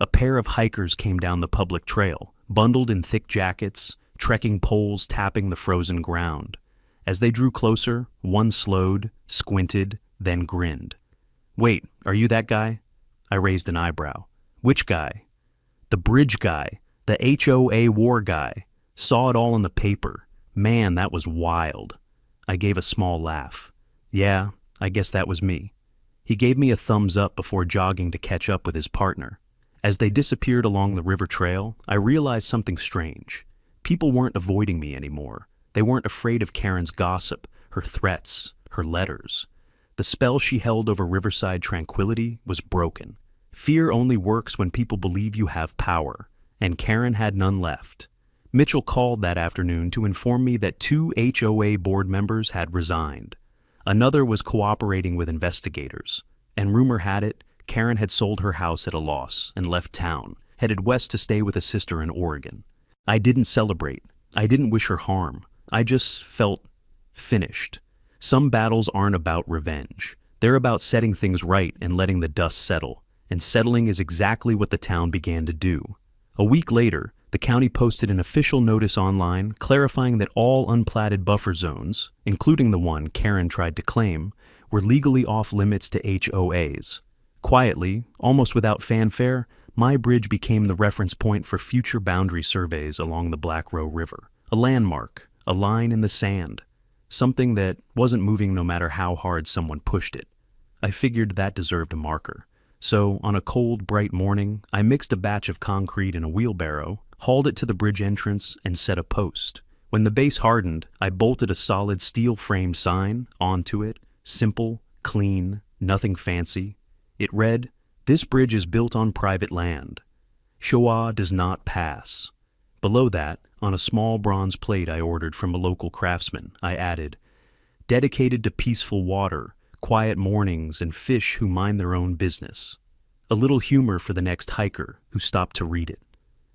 A pair of hikers came down the public trail, bundled in thick jackets, trekking poles tapping the frozen ground. As they drew closer, one slowed, squinted, then grinned. "Wait, are you that guy?" I raised an eyebrow. "Which guy?" "The bridge guy, the HOA war guy. Saw it all in the paper. Man, that was wild." I gave a small laugh. "Yeah, I guess that was me." He gave me a thumbs up before jogging to catch up with his partner. As they disappeared along the river trail, I realized something strange. People weren't avoiding me anymore. They weren't afraid of Karen's gossip, her threats, her letters. The spell she held over riverside tranquility was broken. Fear only works when people believe you have power, and Karen had none left. Mitchell called that afternoon to inform me that 2 HOA board members had resigned. Another was cooperating with investigators, and rumor had it, Karen had sold her house at a loss and left town, headed west to stay with a sister in Oregon. I didn't celebrate. I didn't wish her harm. I just felt finished. Some battles aren't about revenge. They're about setting things right and letting the dust settle. And settling is exactly what the town began to do. A week later, the county posted an official notice online clarifying that all unplatted buffer zones, including the one Karen tried to claim, were legally off limits to HOAs. Quietly, almost without fanfare, my bridge became the reference point for future boundary surveys along the Black Row River. A landmark, a line in the sand, something that wasn't moving no matter how hard someone pushed it. I figured that deserved a marker. So, on a cold, bright morning, I mixed a batch of concrete in a wheelbarrow, hauled it to the bridge entrance, and set a post. When the base hardened, I bolted a solid steel-framed sign onto it, simple, clean, nothing fancy. It read, "This bridge is built on private land. HOA does not pass." Below that, on a small bronze plate I ordered from a local craftsman, I added, "Dedicated to peaceful water, quiet mornings, and fish who mind their own business." A little humor for the next hiker who stopped to read it.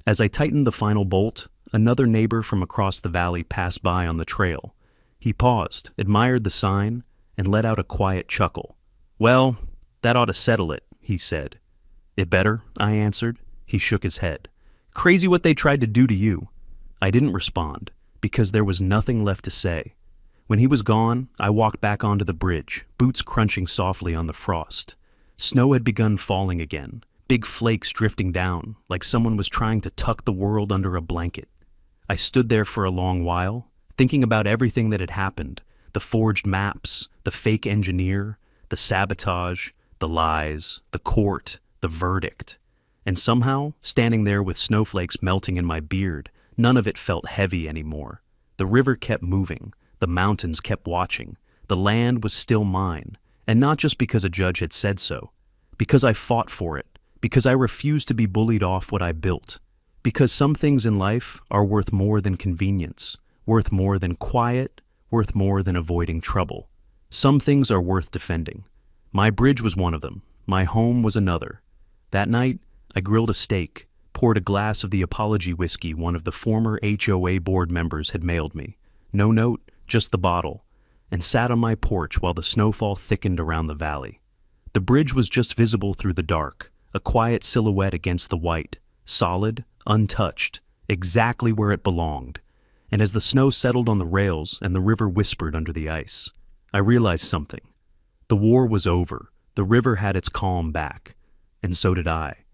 As I tightened the final bolt, another neighbor from across the valley passed by on the trail. He paused, admired the sign, and let out a quiet chuckle. "Well, that ought to settle it," he said. "It better," I answered. He shook his head. "Crazy what they tried to do to you." I didn't respond. because there was nothing left to say. When he was gone, I walked back onto the bridge, boots crunching softly on the frost. Snow had begun falling again, big flakes drifting down, like someone was trying to tuck the world under a blanket. I stood there for a long while, thinking about everything that had happened, the forged maps, the fake engineer, the sabotage, the lies, the court, the verdict. And somehow, standing there with snowflakes melting in my beard, none of it felt heavy anymore. The river kept moving, the mountains kept watching, the land was still mine, and not just because a judge had said so, because I fought for it, because I refused to be bullied off what I built, because some things in life are worth more than convenience, worth more than quiet, worth more than avoiding trouble. Some things are worth defending. My bridge was one of them. My home was another. That night, I grilled a steak, poured a glass of the apology whiskey one of the former HOA board members had mailed me. No note, just the bottle, and sat on my porch while the snowfall thickened around the valley. The bridge was just visible through the dark, a quiet silhouette against the white, solid, untouched, exactly where it belonged. And as the snow settled on the rails and the river whispered under the ice, I realized something. The war was over. The river had its calm back, and so did I.